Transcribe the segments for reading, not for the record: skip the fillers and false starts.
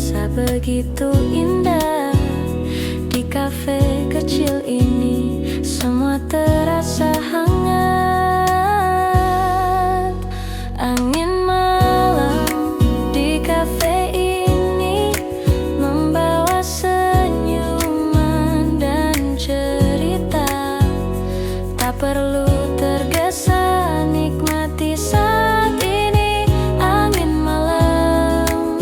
terasa begitu indah. Di kafe kecil ini semua terasa hangat. Angin malam di kafe ini membawa senyuman dan cerita. Tak perlu tergesa, nikmati saat ini. Angin malam,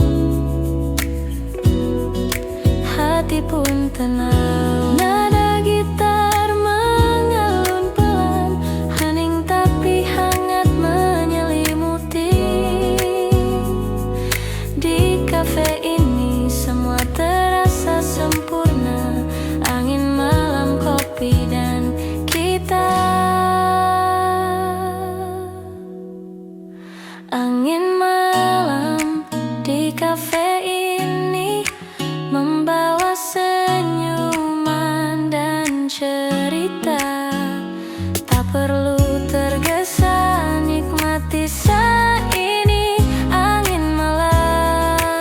hati pun tenang. Nada gitar mengalun pelan, hening tapi hangat menyelimuti. Di kafe ini semua terasa sempurna. Angin malam, kopi dan kita. Angin malam di kafe ini membawa senyuman dan cerita. Tak perlu tergesa, nikmati saat ini. Angin malam,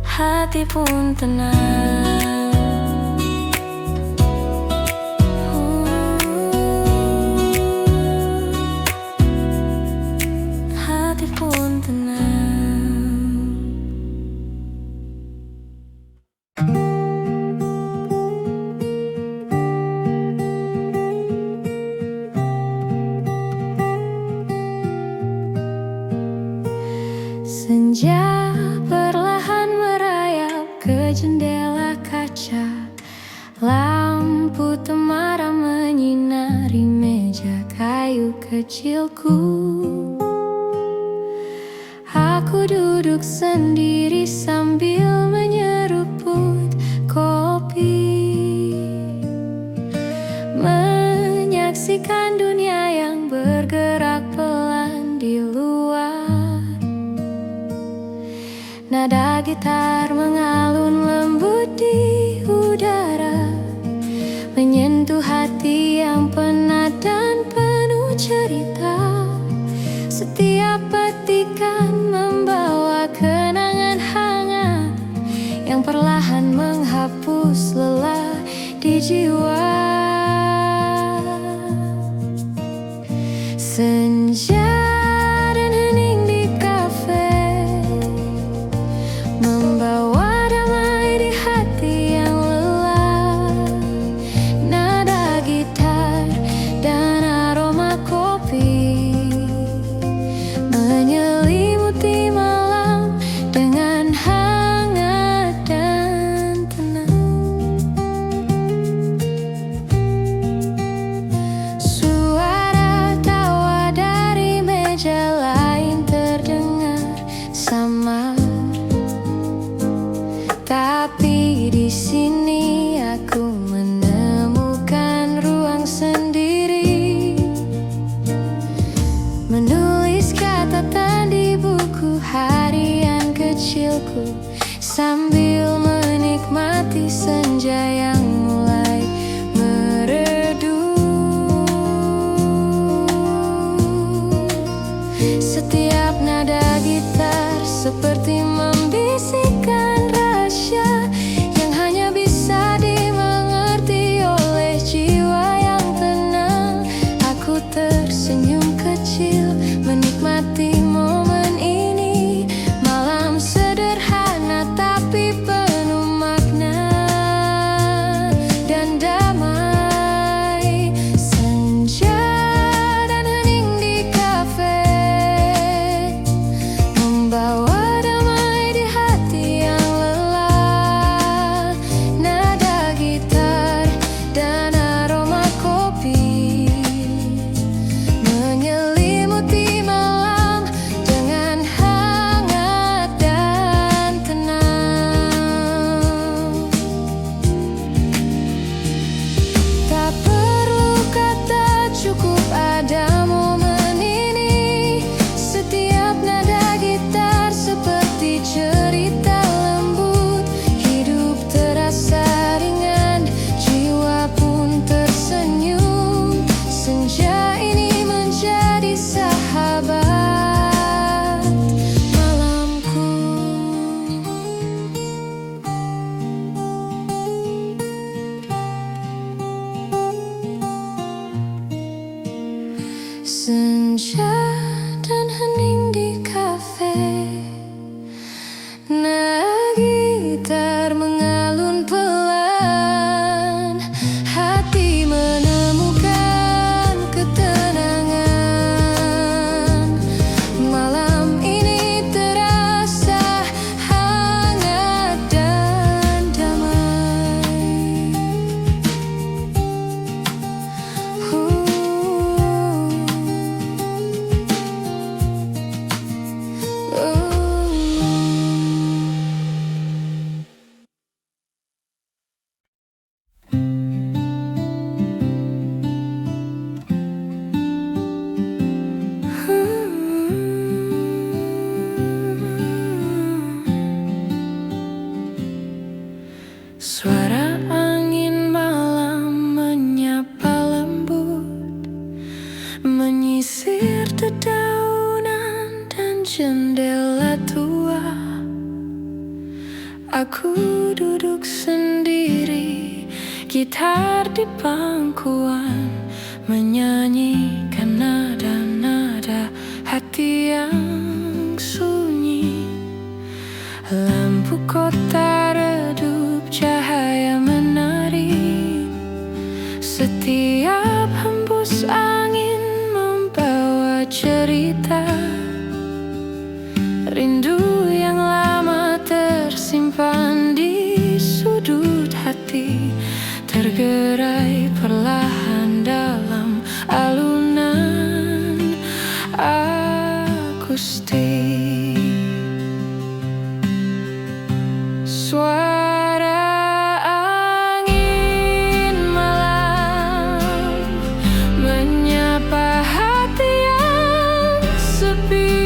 hati pun tenang. Hati pun tenang. Senja perlahan merayap ke jendela kaca. Lampu temaram menyinari meja kayu kecilku. Aku duduk sendiri sambil menyeruput kopi, menyaksikan dunia yang bergerak pelan di luar. Nada gitar mengalun lembut di udara, menyentuh hati yang penat dan penuh cerita. Setiap petikan membawa kenangan hangat yang perlahan menghapus lelah di jiwa. Senja dan hening di kafe membawa damai di hati yang lelah. Nada gitar dan aroma kopi menyelimuti malam dengan hangat dan tenang. Suara tawa dari Senja dan hening di kafe, nada gitar mengalun pelan. Hati menemukan ketenangan. Malam ini terasa hangat dan damai. Suara angin malam menyapa lembut, menyisir dedaunan dan jendela tua. Aku duduk sendiri, gitar di pangkuan, menyanyikan nada-nada hati yang sunyi. Lampu kota redup, cahaya menari. Setiap hembus angin membawa cerita. Rindu yang lama tersimpan di sudut hati, tergerai perlahan dalam alunan akustik. Suara angin malam menyapa hati yang sepi.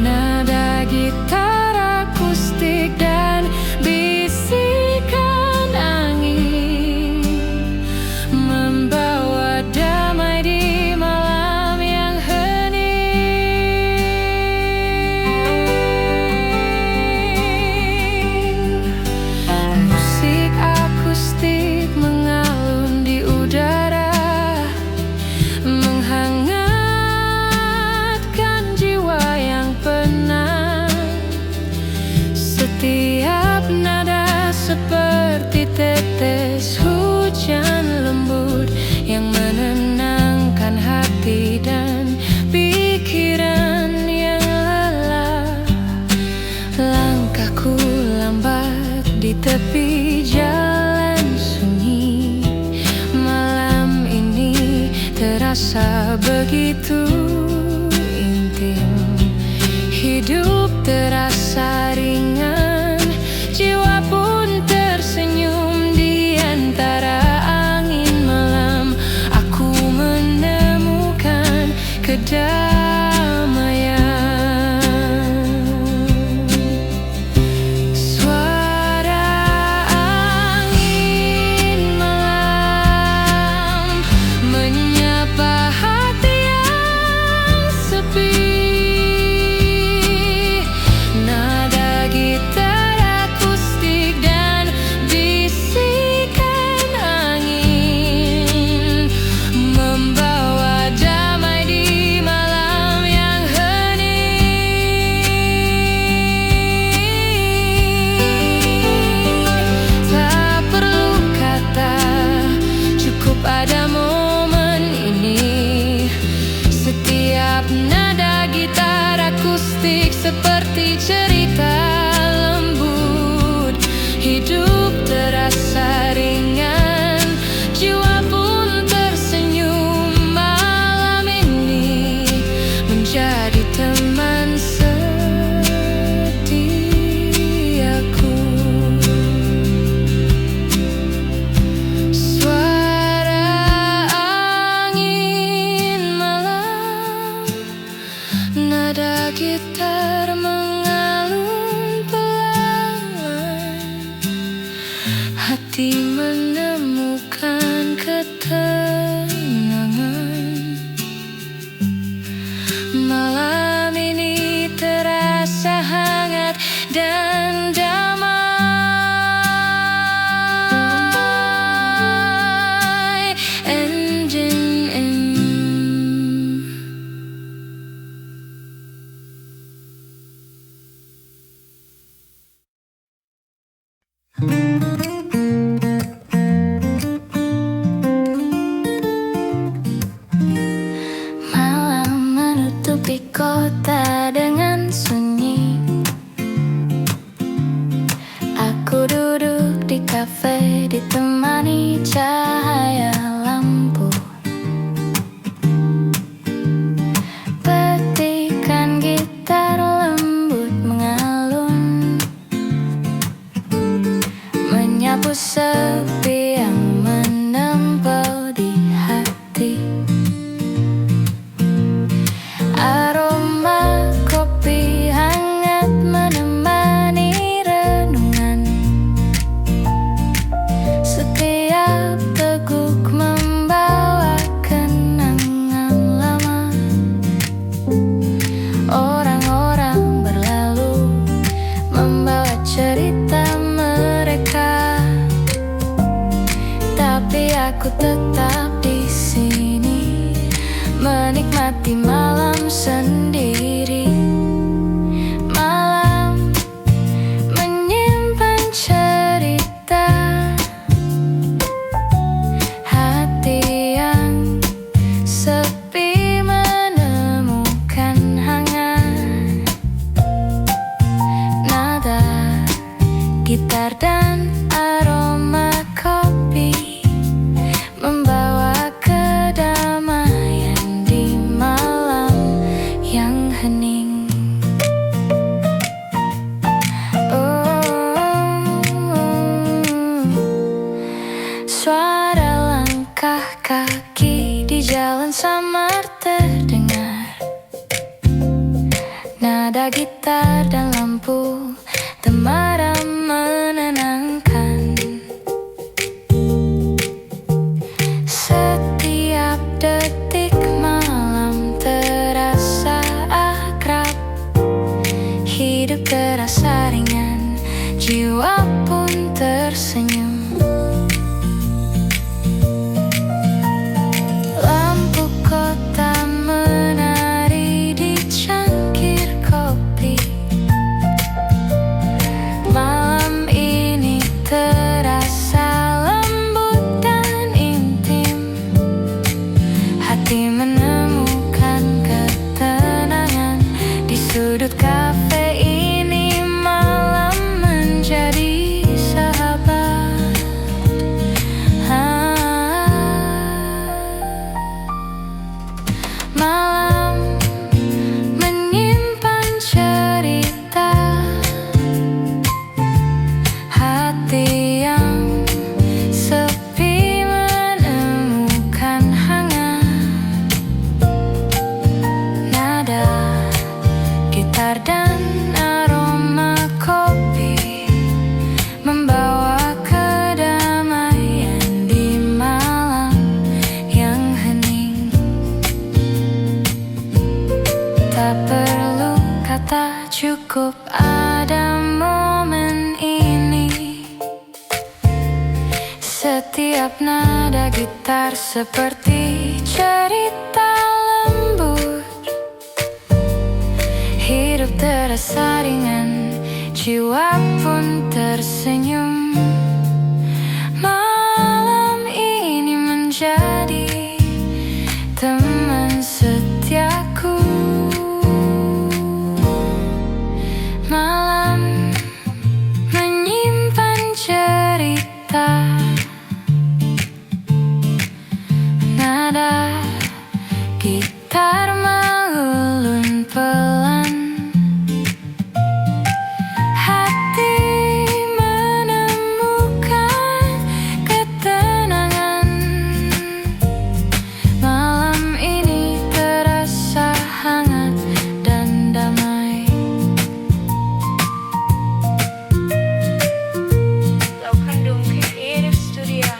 Nada gitar akustik dan bisikan angin membawa damai di malam yang hening. Musik akustik mengalun di udara, menghangatkan jiwa yang penat. Setiap nada seperti tetes hujan lembut yang menenangkan hati dan pikiran yang lelah. Langkahku lambat di tepi jalan sunyi. Malam ini terasa begitu intim. Hidup terasa ringan, jiwa pun tersenyum di antara angin malam. Aku menemukan kedamaian. Suara angin malam menyapa hati yang sepi. Nada kota dengan sunyi. Aku duduk di kafe ditemani cahaya lampu. Petikan gitar lembut mengalun, menyapu sepi yang menempel di hati. Aroma kopi hangat menemani renungan. Setiap teguk membawa kenangan lama. Orang-orang berlalu membawa cerita mereka, tapi aku tetap di sini menikmati malam sendiri. Malam menyimpan cerita, hati yang sepi menemukan hangat. Nada gitar dan aroma kopi membawa kedamaian di malam yang hening. Suara langkah kaki di jalan samar terdengar. Nada gitar dan lampu temaram menenangkan. Setiap detik malam terasa akrab. Hidup terasa ringan, jiwa pun tersenyum. Lampu kota menari di cangkir kopi. Malam ini terasa lembut dan intim. Hati menemukan ketenangan di sudut kafe ini. Malam menjadi sahabat. Malam menyimpan cerita, hati yang sepi menemukan hangat. Nada gitar dan aroma kopi membawa kedamaian di malam yang hening. Tak perlu kata, cukup ada momen ini. Setiap nada gitar seperti cerita lembut. Hidup terasa ringan, jiwa pun tersenyum. Malam ini menjadi teman setiaku. Malam menyimpan cerita, nada gitar mengulun pelan. Hati menemukan ketenangan. Malam ini terasa hangat dan damai. Lokandung Creative Studio.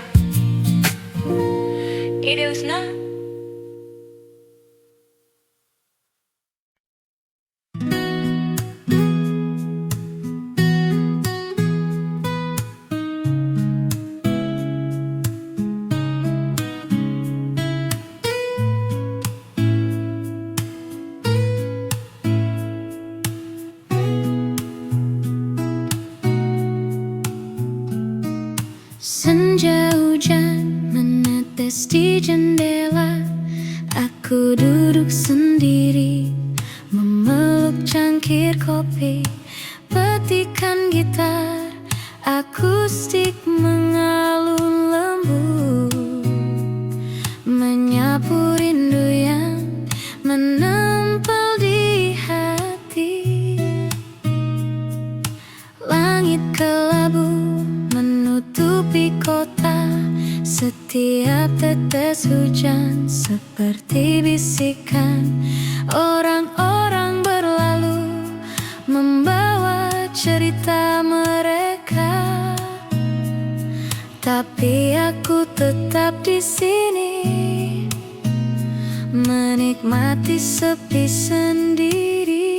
Ideusna senja hujan menetes di jendela. Aku duduk sendiri secangkir kopi, petikan gitar akustik mengalun lembut, menyapu rindu yang menempel di hati. Langit kelabu menutupi kota, setiap tetes hujan seperti bisikan. Orang-orang berlalu membawa cerita mereka, tapi aku tetap di sini menikmati sepi sendiri.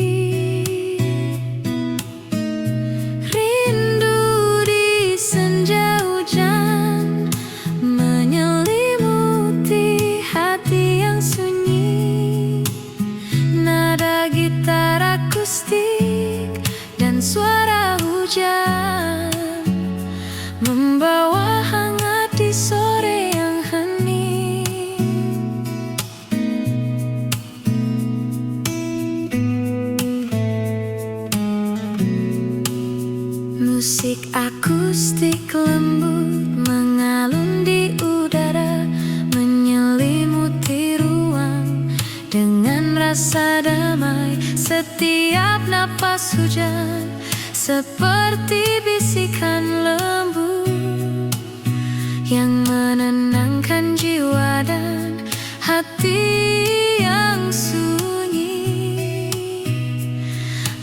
Rindu di senja hujan menyelimuti hati yang sunyi. Nada gitar akustik dan suara hujan membawa hangat di sore yang hening. Musik akustik lembut mengalun di udara, menyelimuti ruang dengan rasa damai. Setiap napas hujan seperti bisikan lembut yang menenangkan jiwa dan hati yang sunyi.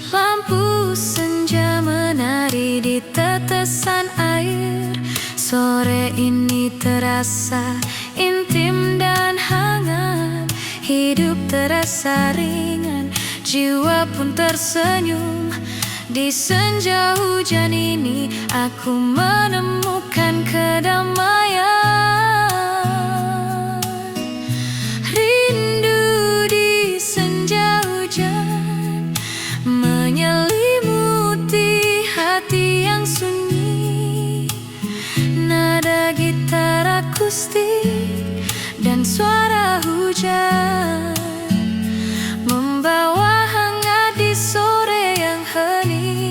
Lampu senja menari di tetesan air. Sore ini terasa intim dan hangat. Hidup terasa ringan, jiwa pun tersenyum. Di senja hujan ini aku menemukan kedamaian. Rindu di senja hujan menyelimuti hati yang sunyi. Nada gitar akustik dan suara hujan membawa hangat di sore yang hening.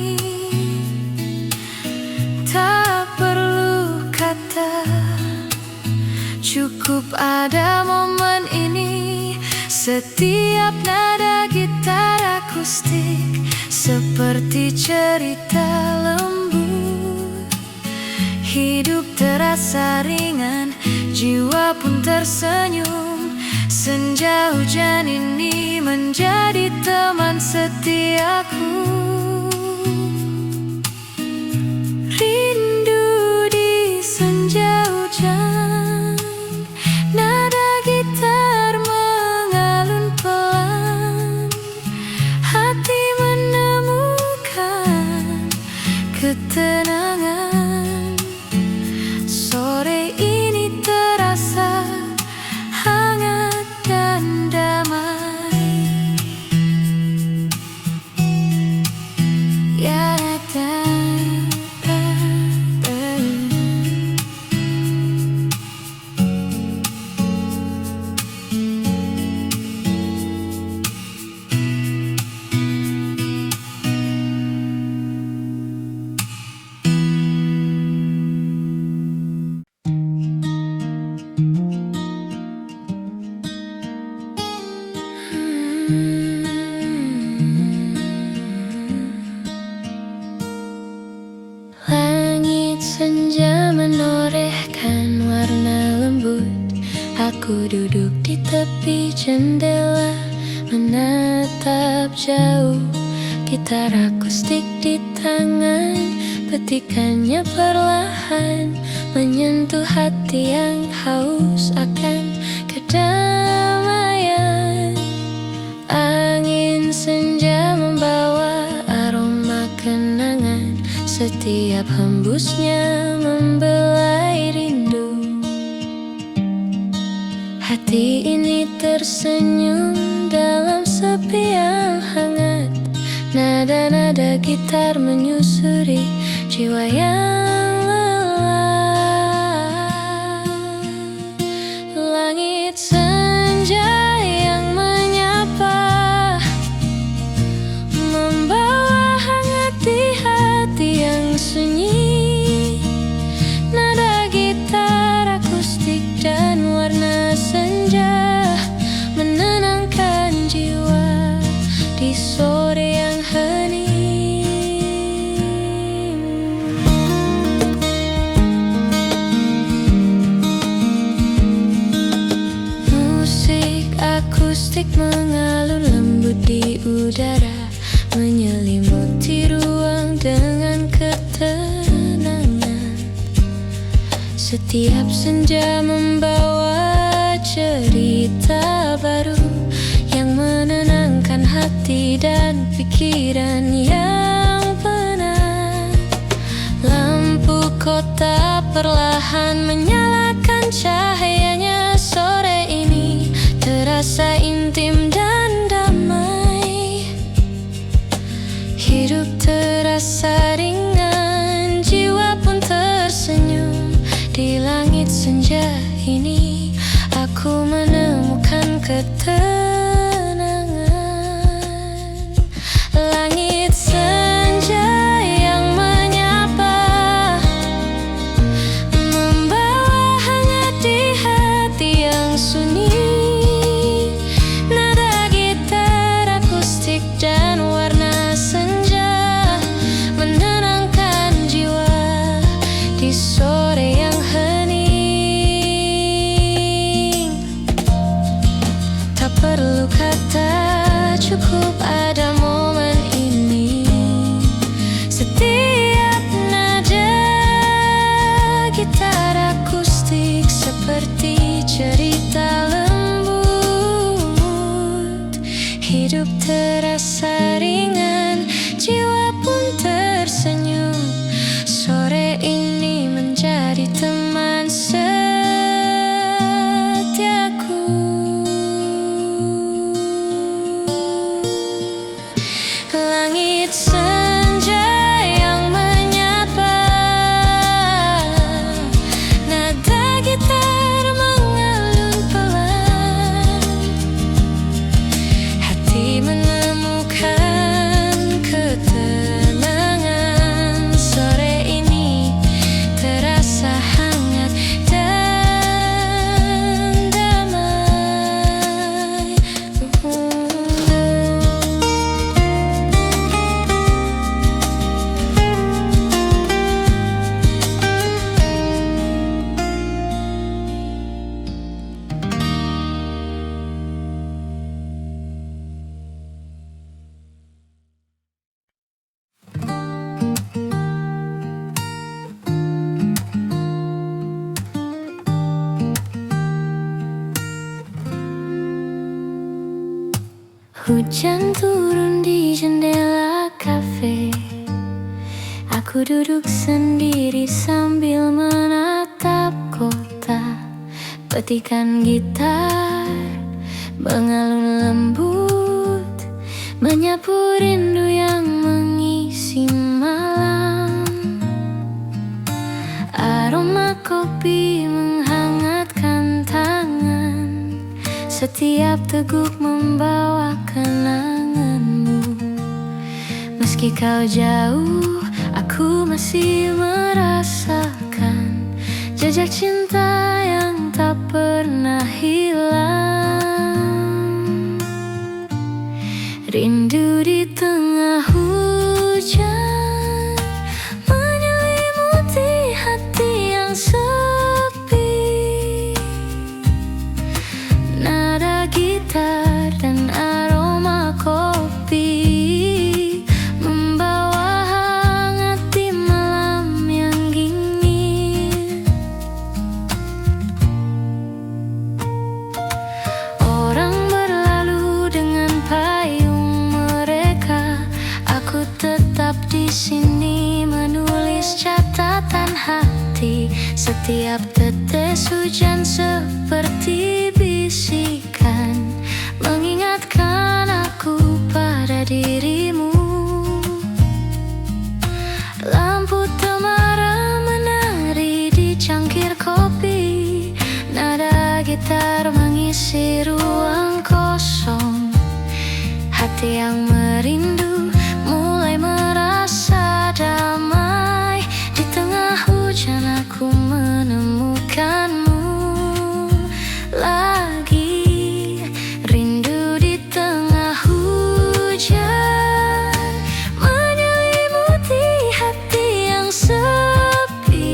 Tak perlu kata, cukup ada momen ini. Setiap nada gitar akustik seperti cerita lembut. Hidup terasa ringan, jiwa pun tersenyum. Senja hujan ini menjadi teman setiaku. Rindu di senja hujan, nada gitar mengalun pelan. Hati menemukan ketenangan. Sore ini terasa hangat dan damai. Ya langit senja menorehkan warna lembut. Aku duduk di tepi jendela, menatap jauh. Gitar akustik di tangan, petikannya perlahan menyentuh hati yang haus akan kedamaian. Angin senja membawa aroma kenangan, setiap hembusnya membelai rindu. Hati ini tersenyum dalam sepi yang hangat. Nada-nada gitar menyusuri jiwa yang lelah. Langit senja yang menyapa, membawa musik mengalun lembut di udara, menyelimuti ruang dengan ketenangan. Setiap senja membawa cerita baru yang menenangkan hati dan pikiran yang penat. Lampu kota perlahan menyalakan cahayanya. Sore ini terasa intim dan damai. Hidup terasa ringan, jiwa pun tersenyum. Di langit senja ini aku menemukan ketenangan. Langit senja yang menyapa, membawa hangat di hati yang sunyi. Nada gitar akustik dan warna senja menenangkan jiwa di sore yang hening. Tak perlu kata, cukup ada momen ini. Setiap nada gitar akustik seperti cerita lembut. Hidup terasa ringan, jiwa pun tersenyum. Sore ini menjadi teman setiaku. Langit senja yang menyapa, nada gitar mengalun pelan. Hati menemukan ketenangan. Sore ini terasa hangat dan damai. Hujan turun di jendela kafe. Aku duduk sendiri sambil menatap kota. Petikan gitar mengalun lembut, menyapu rindu yang mengisi malam. Aroma kopi menghangatkan tangan. Setiap teguk membawa kenanganmu. Meski kau jauh, aku masih merasakan jejak cinta yang tak pernah hilang. Rindu di tengah hujan menyelimuti hati yang sepi. Nada gitar dan aroma kopi membawa hangat di malam yang dingin. Orang berlalu dengan payung mereka. Aku tetap di sini menulis catatan hati. Setiap tetes hujan seperti bisikan mengingatkan aku pada dirimu. Lampu temaram menari di cangkir kopi. Nada gitar mengisi ruang kosong. Hati yang merindu mulai merasa damai. Di tengah hujan aku menemukanmu lagi. Rindu di tengah hujan menyelimuti hati yang sepi.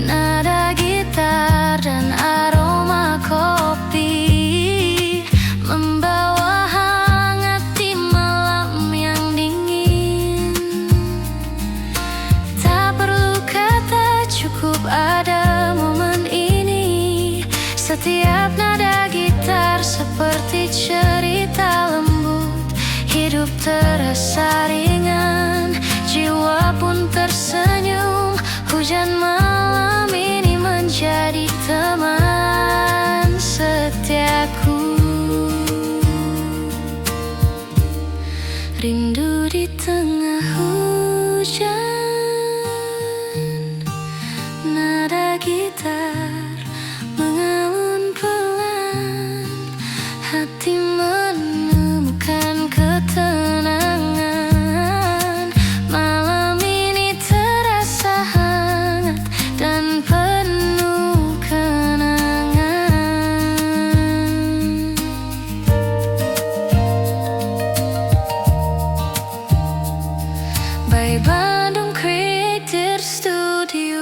Nada gitar dan aroma kopi Setiap nada gitar seperti cerita lembut. Hidup terasa ringan, jiwa pun tersenyum. Hujan malam ini menjadi teman setiaku. Rindu di tengah hujan, nada gitar mengalun pelan. Hati menemukan ketenangan. Malam ini terasa hangat dan penuh kenangan. By Bandung Creator Studio.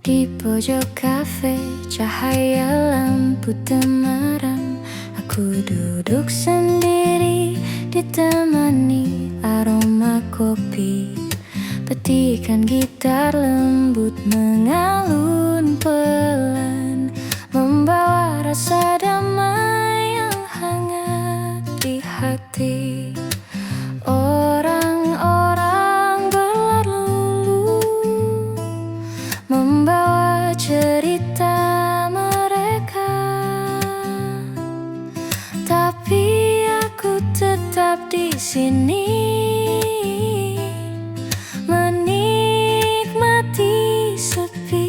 Di pojok kafe, cahaya lampu temaram. Aku duduk sendiri, ditemani aroma kopi. Petikan gitar lembut mengalun pelan, membawa rasa damai yang hangat di hati. Orang-orang berlalu, membawa cerita mereka, tapi aku tetap di sini, menikmati sepi.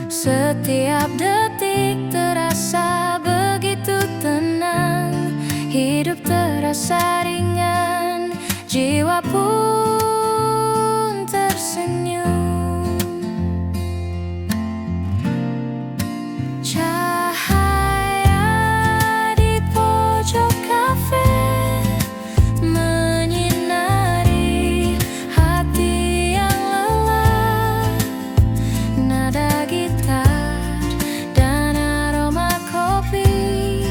Setiap detik terasa begitu tenang. Hidup terasa ringan, jiwa pun tersenyum. Cahaya di pojok kafe menyinari hati yang lelah. Nada gitar dan aroma kopi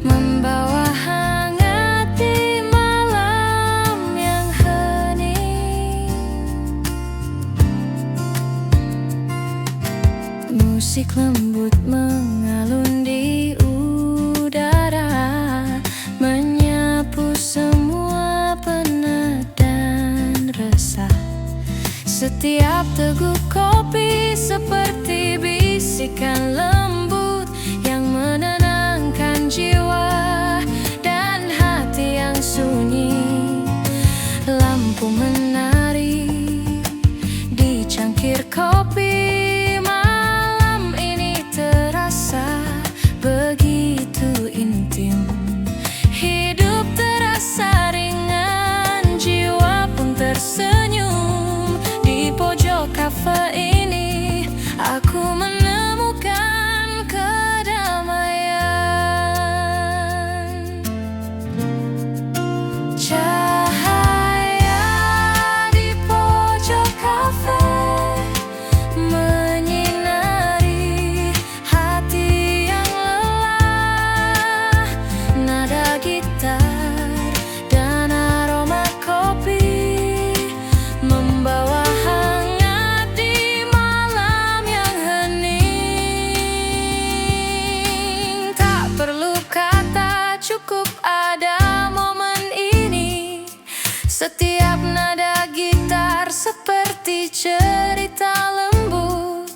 membawa hangat di malam yang hening. Musik lembut mengalun di udara, menyapu semua penat dan resah. Setiap teguk kopi seperti bisikan lembut yang menenangkan jiwa dan hati yang sunyi. Lampu menari di cangkir kopi. Malam ini terasa begitu intim. Hidup terasa ringan, jiwa pun tersenyum. Di pojok kafe ini aku menemukan kedamaian. Cahaya di pojok kafe menyinari hati yang lelah. Nada gitar dan aroma kopi membawa hangat di malam yang hening. Tak perlu kata, cukup ada momen ini. Setiap nada gitar seperti cerita lembut.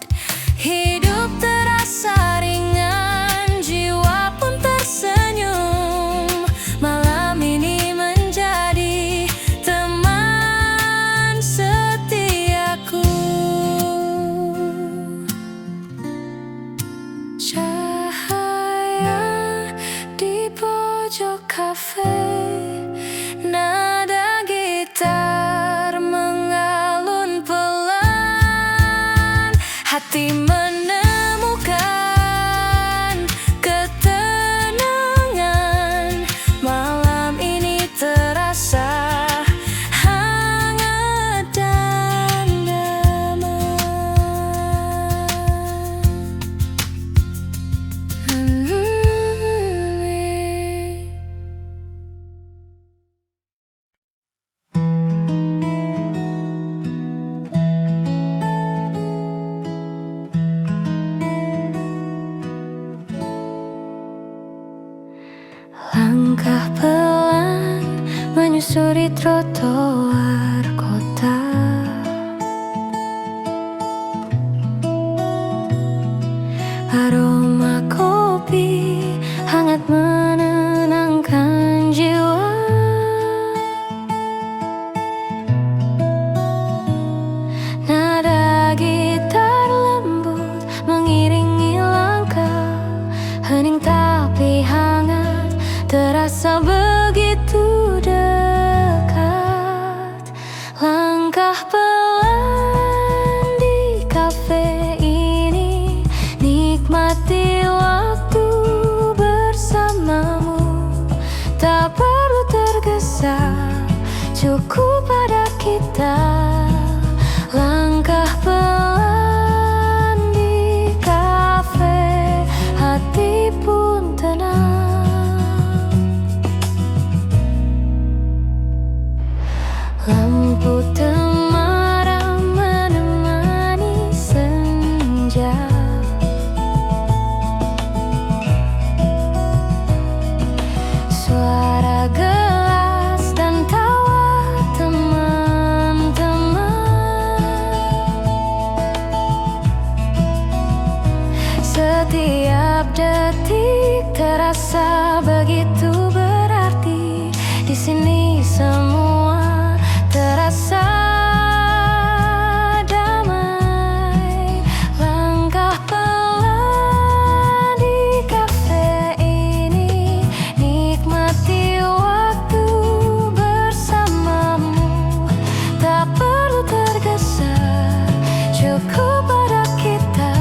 Hidup terasa ringan, jiwa pun tersenyum. Malam ini menjadi teman setiaku. Cahaya di pojok kafe, nada gitar mengalun pelan. Hati Langkah pelan menyusuri trotoar kota. Aroma kopi hangat menenangkan jiwa. Nada gitar lembut mengiringi langkah. Hening tapi hangat, terasa begitu dekat. Langkah pelan di kafe ini, nikmati waktu bersamamu. Tak perlu tergesa, cukup pada kita. Langkah pelan di kafe, hati pun tenang. Lampu temaram menemani senja. Suara gelas dan tawa teman-teman. Setiap detik terasa begitu berarti. Di sini semua terasa damai. Langkah pelan di kafe ini, nikmati waktu bersamamu. Tak perlu tergesa, cukup pada kita.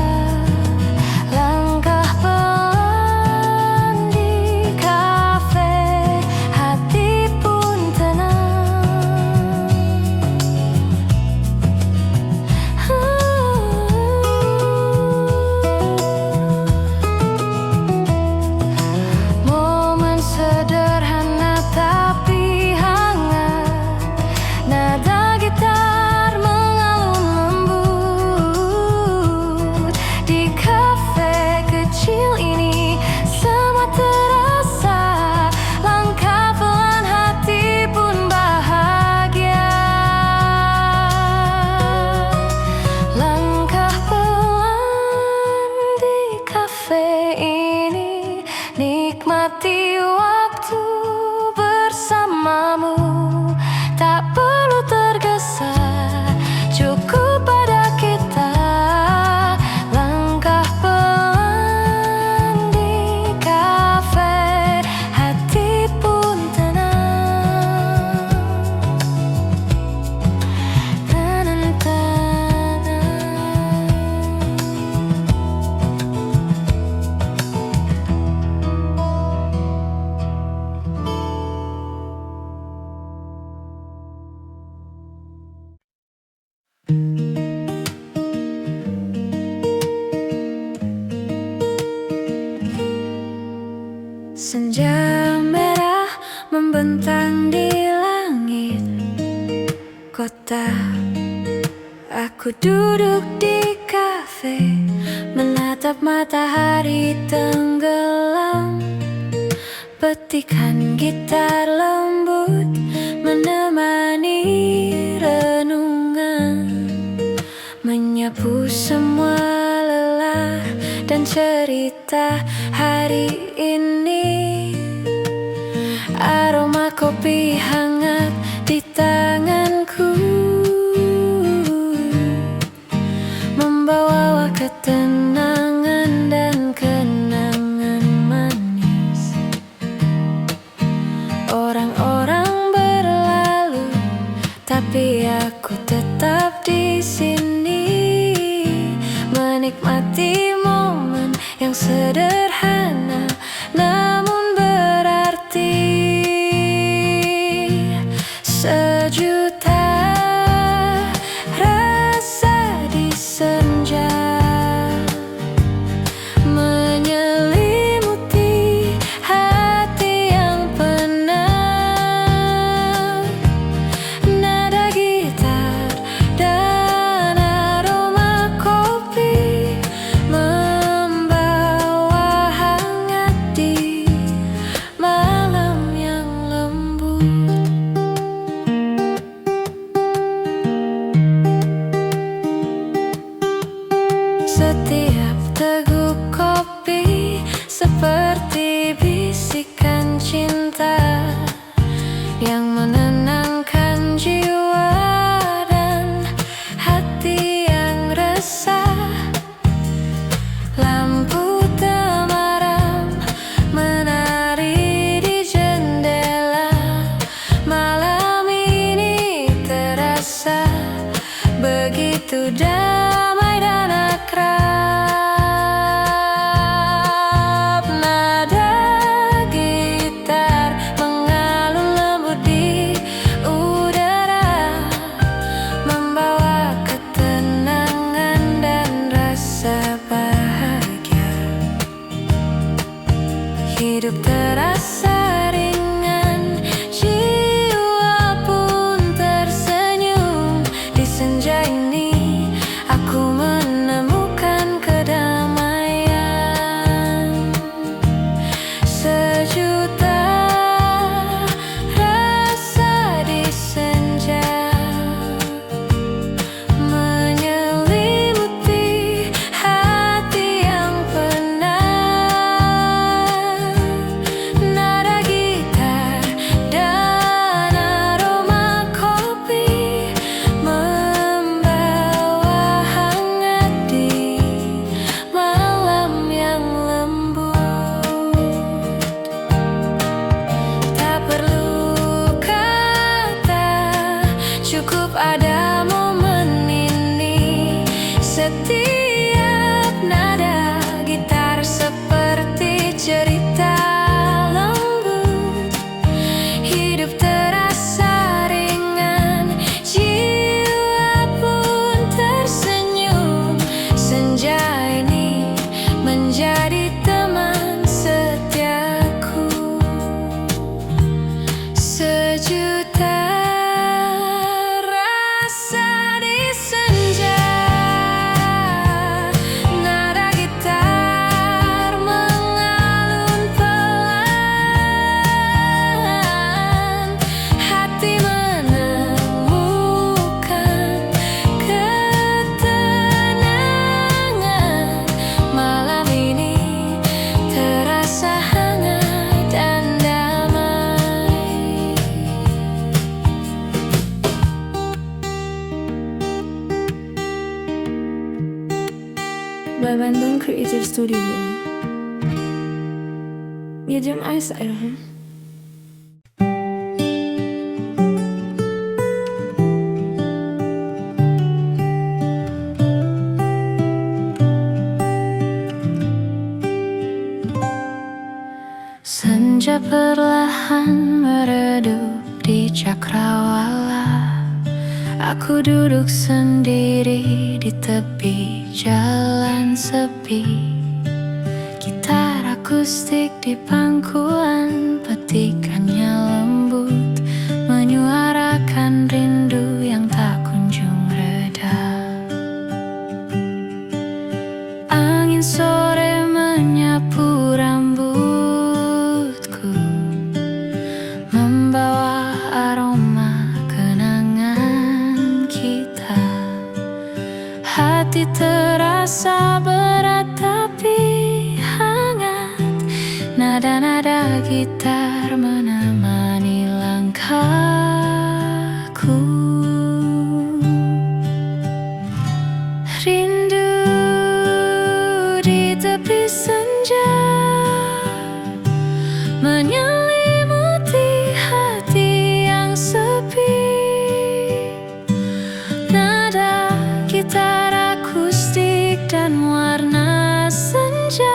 Langkah pelan di kafe, hati pun tenang. Momen sederhana tapi hangat. Nada gitar mengalun lembut. Di kafe kecil ini semua terasa. Langkah pelan, hati pun bahagia. Langkah pelan di kafe ini, nikmati waktu bersamamu. Tak perlu tergesa, cukup pada kita. Langkah pelan di kafe, hati pun tenang. Senja merah membentang di langit kota. Aku duduk di kafe, menatap matahari tenggelam. Petikan gitar lembut menemani renungan. Menyapu semua lelah dan cerita hari ini. Aroma kopi hangat di tanganku, membawa ketenangan dan kenangan manis. Orang-orang berlalu, tapi aku tetap di sini, menikmati momen yang sederhana namun berarti. Sejuta rasa di senja menyelimuti hati yang penat. Nada gitar dan aroma kopi membawa Setiap teguk kopi seperti bisikan cinta yang menenangkan jiwa dan hati yang resah. Lampu temaram menari di jendela. Malam ini terasa begitu damai dan akrab. Nada gitar mengalun lembut di udara, membawa ketenangan dan rasa bahagia. Hidup terasa ringan, jiwa pun tersenyum. Di senja ini aku menemukan kedamaian. Sejuta rasa di senja menyelimuti hati yang penat. Nada gitar dan aroma kopi membawa hangat di malam yang lembut. Tak perlu kata, cukup ada momen ini. Setiap nada gitar seperti cerita lembut. Hidup terasa ringan, jiwa pun tersenyum. Senja ini menjadi teman setiaku. Sejuta rasa di senja, nada gitar mengalun pelan. Hati menemukan ketenangan. Malam ini terasa hangat dan damai. By Bandung Creative Studio. Ya jam saya. Senja perlahan meredup di cakrawala. Aku duduk sendiri di tepi jalan sepi. Gitar akustik di pangkuan, petikannya lembut, menyuarakan rindu yang tak kunjung reda. Angin sore menyapu rambutku, membawa aroma kenangan kita. Hati terasa berat tapi hangat. Nada-nada gitar menemani langkahku. Rindu di tepi senja menyelimuti hati yang sepi. Nada gitar akustik dan warna senja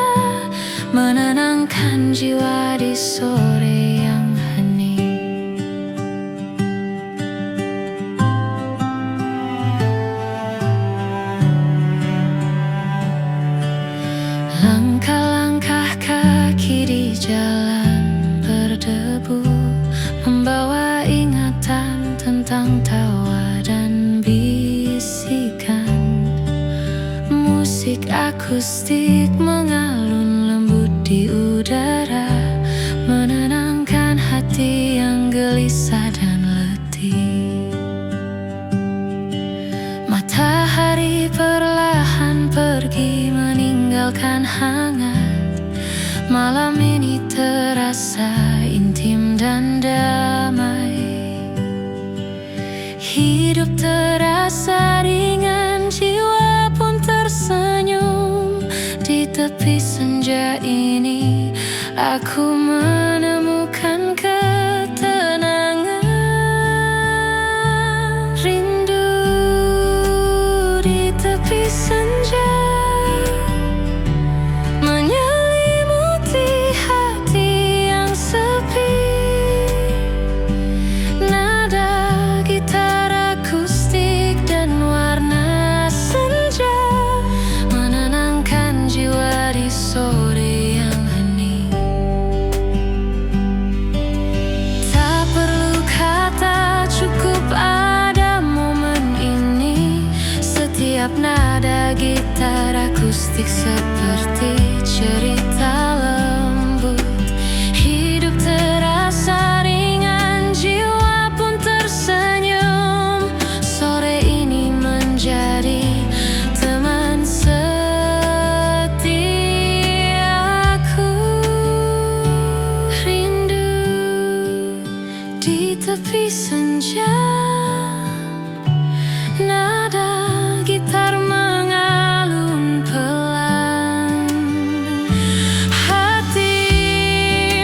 menenangkan jiwa di sore yang hening. Langkah-langkah kaki di jalan berdebu, membawa ingatan tentang tawa dan bisikan. Musik akustik mengalun lembut di udara, menenangkan hati yang gelisah dan letih. Matahari perlahan pergi meninggalkan hangat. Malam ini terasa intim dan damai. Hidup terasa ringan, jiwa pun tersenyum. Di tepi senja ini aku menemukan ketenangan. Rindu di tepi senja menyelimuti hati yang sepi. Nada gitar akustik dan warna senja menenangkan jiwa di sore yang hening. Tak perlu kata, cukup ada momen ini. Setiap nada gitar akustik seperti cerita lembut. Hidup terasa ringan, jiwa pun tersenyum. Sore ini menjadi teman setiaku. Rindu di tepi senja, nada gitar mengalun pelan. Hati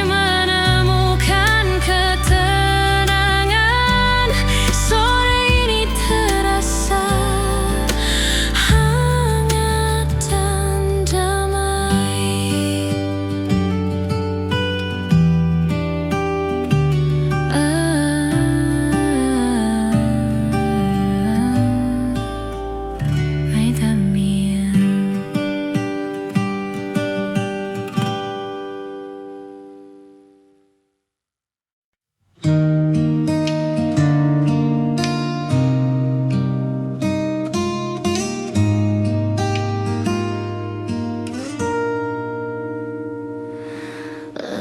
menemukan ketenangan. Sore ini terasa hangat dan damai. Ay, también.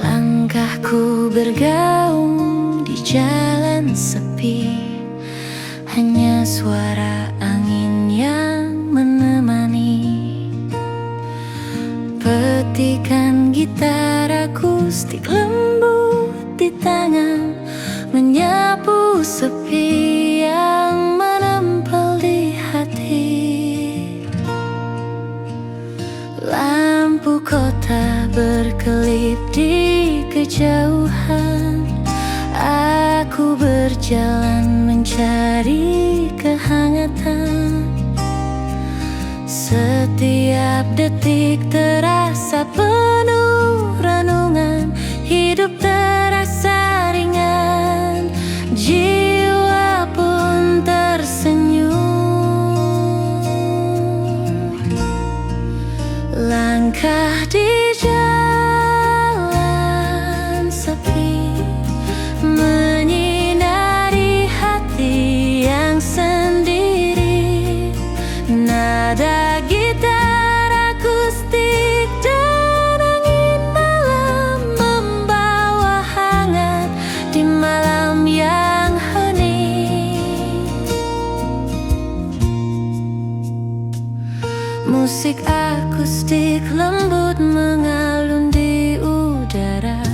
Langkahku bergaung di jalan sepi, hanya suara angin yang menemani. Petikan gitar akustik lembut di tangan, menyapu sepi yang menempel di hati. Lampu kota berkelip di kejauhan. Aku berjalan mencari kehangatan. Setiap detik terasa penuh renungan. Hidup terasa ringan, jiwa pun tersenyum. Langkah di jalan sepi menyinari hati yang sendiri. Nada gitar akustik dan angin malam membawa hangat di malam yang hening. Musik akustik lembut mengalun di udara,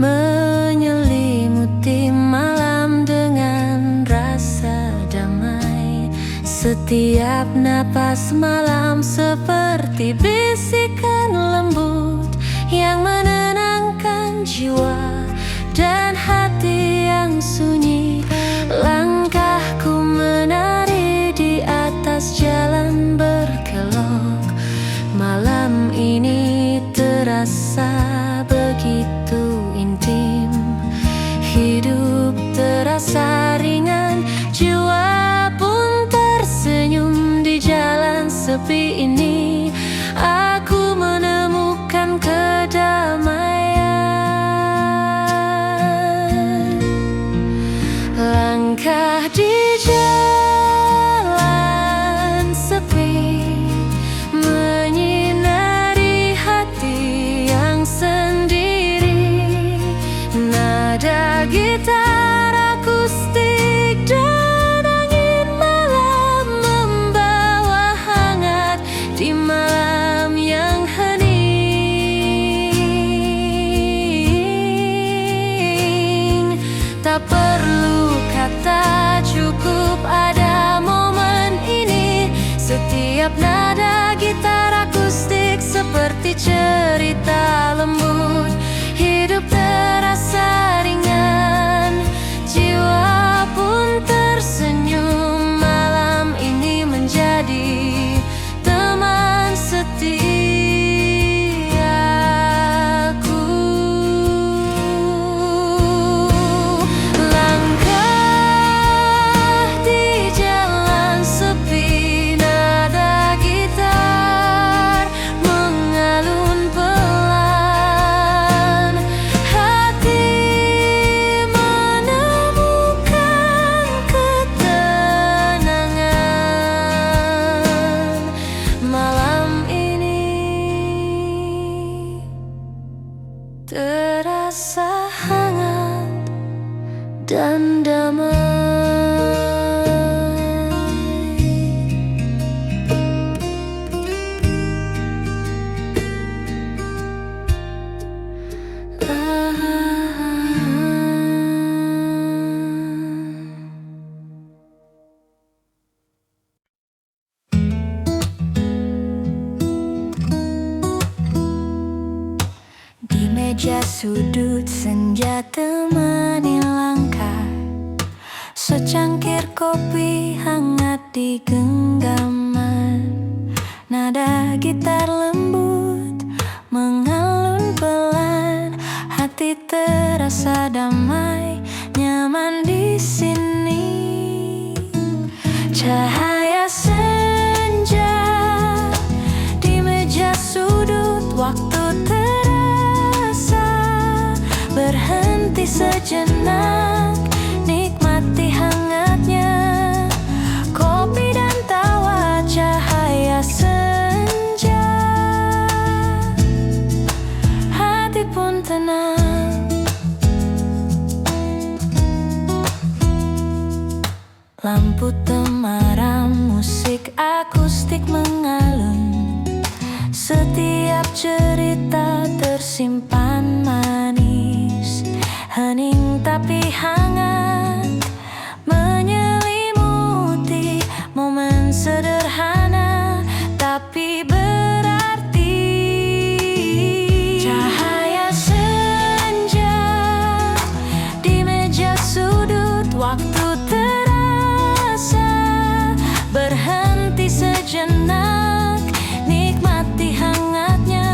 menyelimuti malam dengan rasa damai. Setiap napas malam seperti bisikan lembut yang menenangkan jiwa dan hati yang sunyi. Langkahku menari di atas jalan berkelok. Malam ini terasa begitu intim. Hidup terasa ringan, jiwa pun tersenyum. Di jalan sepi ini aku menemukan kedamaian. Langkah di jalan sepi menyinari hati yang sendiri. Nada gitar akustik dan angin malam membawa hangat di malam yang hening. hati cerita lembut, hidup terasa ringan, jiwa pun tersenyum. Malam ini menjadi teman setiaku. Langkah di jalan sepi, nada gitar mengalun pelan, hati menemukan ketenangan. Malam ini terasa hangat dan damai. Di meja sudut senja temani langkah, secangkir kopi hangat di genggaman, nada gitar lembut mengalun pelan, hati terasa damai, nyaman di sini. Cahaya senja di meja sudut, waktu terasa berhenti sejenak, nikmati hangatnya kopi dan tawa. Cahaya senja, hati pun tenang. Lampu temaram, musik akustik mengalun, setiap cerita tersimpan manis, hening tapi hangat menyelimuti momen sederhana tapi berarti. Cahaya senja di meja sudut, waktu terasa berhenti sejenak, nikmati hangatnya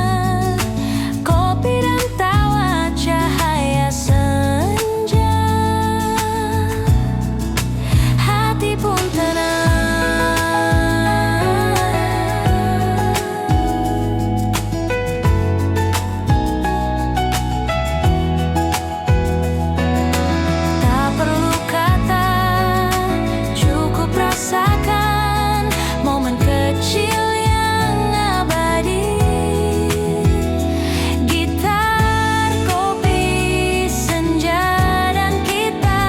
kopi dan tawa. Cahaya senja, hati pun tenang. Tak perlu kata, cukup rasakan momen kecil yang abadi. Gitar, kopi, senja, dan kita,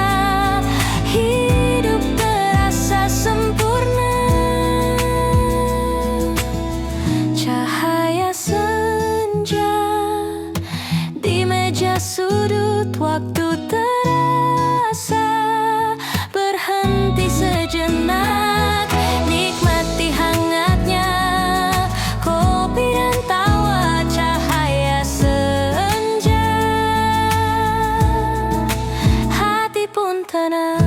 hidup terasa sempurna. Cahaya senja di meja sudut, waktu terasa berhenti sejenak, nikmati hangatnya kopi dan tawa. Cahaya senja, hati pun tenang.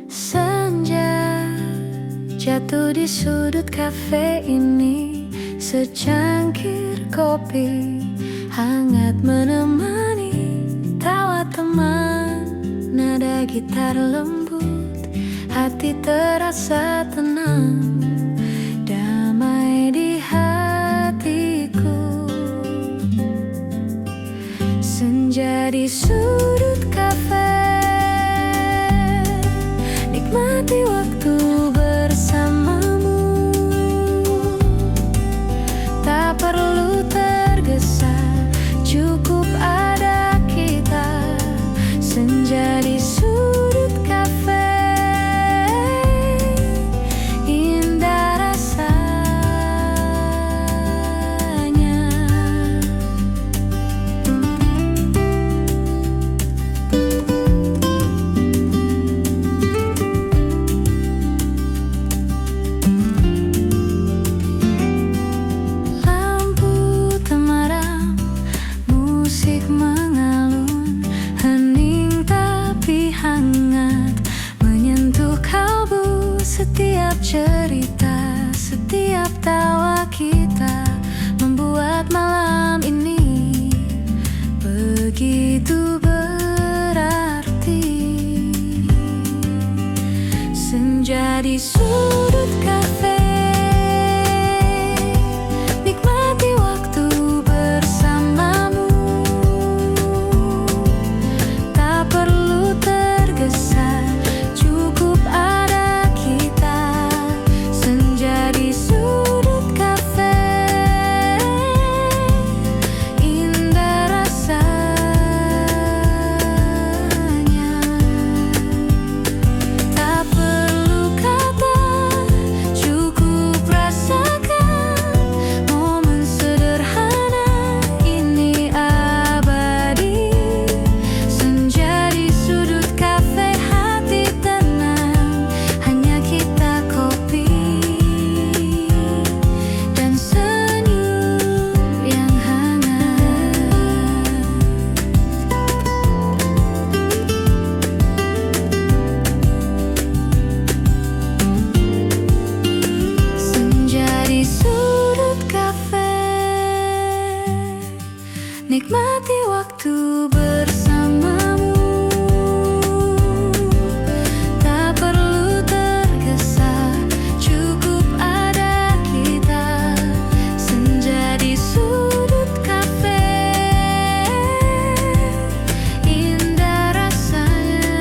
Senja jatuh di sudut kafe ini, secangkir kopi hangat menemani tawa teman, nada gitar lembut, hati terasa tenang, damai di hatiku. Senja di sudut kafe, nikmati waktu bersamamu, tak perlu tergesa, cukup ada kita. Senja di sudut kafe, cerita. Setiap tawa kita membuat malam ini begitu berarti. Senja di sudut kafe, nikmati waktu bersamamu. Tak perlu tergesa, cukup ada kita. Senja di sudut kafe, indah rasanya. Tak perlu kata, cukup rasakan. Momen sederhana ini abadi. Senja di sudut kafe, hati tenang, hanya kita, kopi dan senyum yang hangat. Senja di sudut kafe, nikmati waktu bersamamu. Tak perlu tergesa, cukup ada kita. Senja di sudut kafe, indah rasanya.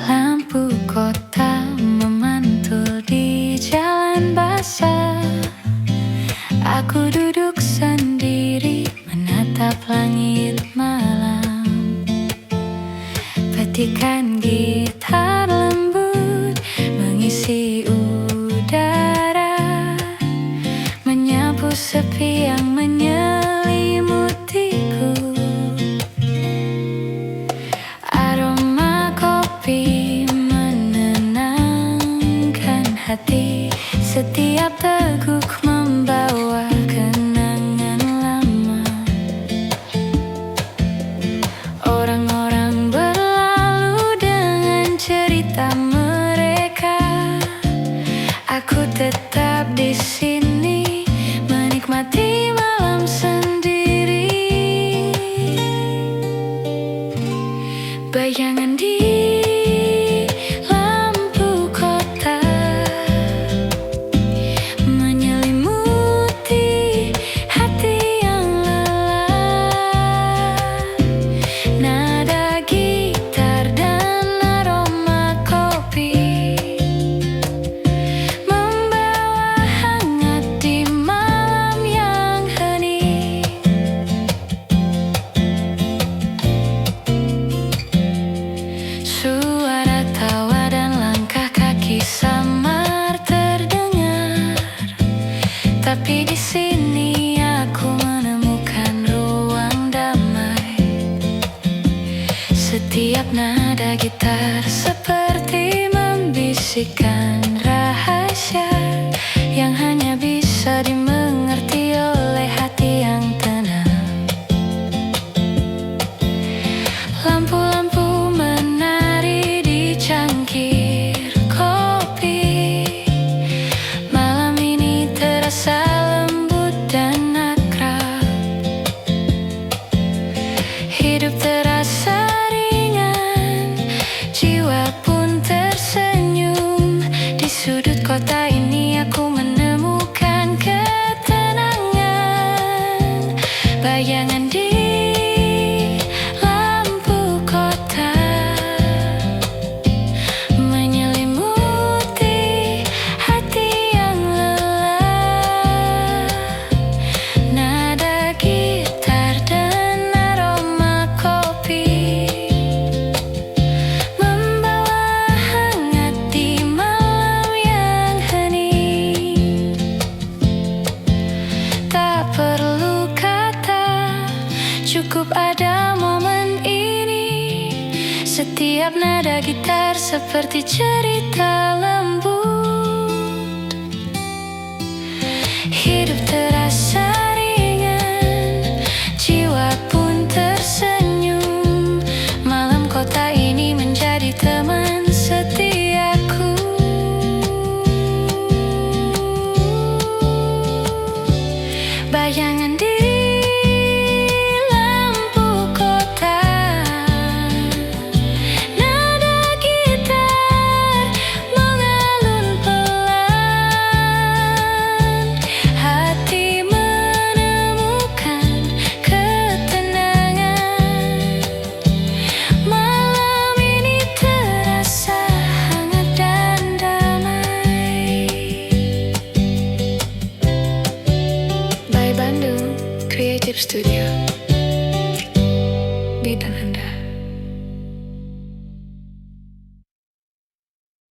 Lampu kota memantul di jalan basah. Aku duduk sendiri menatap langit malam. Petikan gitar lembut mengisi udara, menyapu sepi yang menyelimutiku. Aroma kopi menenangkan hati. Setiap teguk membawa kenangan lama. Orang-orang berlalu dengan cerita mereka. Aku tetap di sini menikmati malam sendiri. Bayangan di lampu kota menyelimuti hati yang lelah. Nada gitar dan aroma kopi membawa hangat di malam yang hening. Suara tawa dan langkah kaki samar terdengar, tapi di sini aku menemukan ruang damai. Setiap nada gitar seperti membisikkan rahasia yang hanya bisa dimengerti oleh hati yang tenang. Lampu-lampu menari di cangkir kopi. Malam ini terasa lembut dan akrab. Hidup terasa ringan, jiwa pun tersenyum. Di sudut kota ini aku menemukan cukup ada momen ini. Setiap nada gitar seperti cerita lembut. Hidup terasa ringan, jiwa pun tersenyum. Malam kota ini menjadi teman setiaku. Bayangan di lampu kota, nada gitar mengalun pelan. Hati menemukan ketenangan. Malam ini terasa hangat dan damai. By Bandung Creative Studio.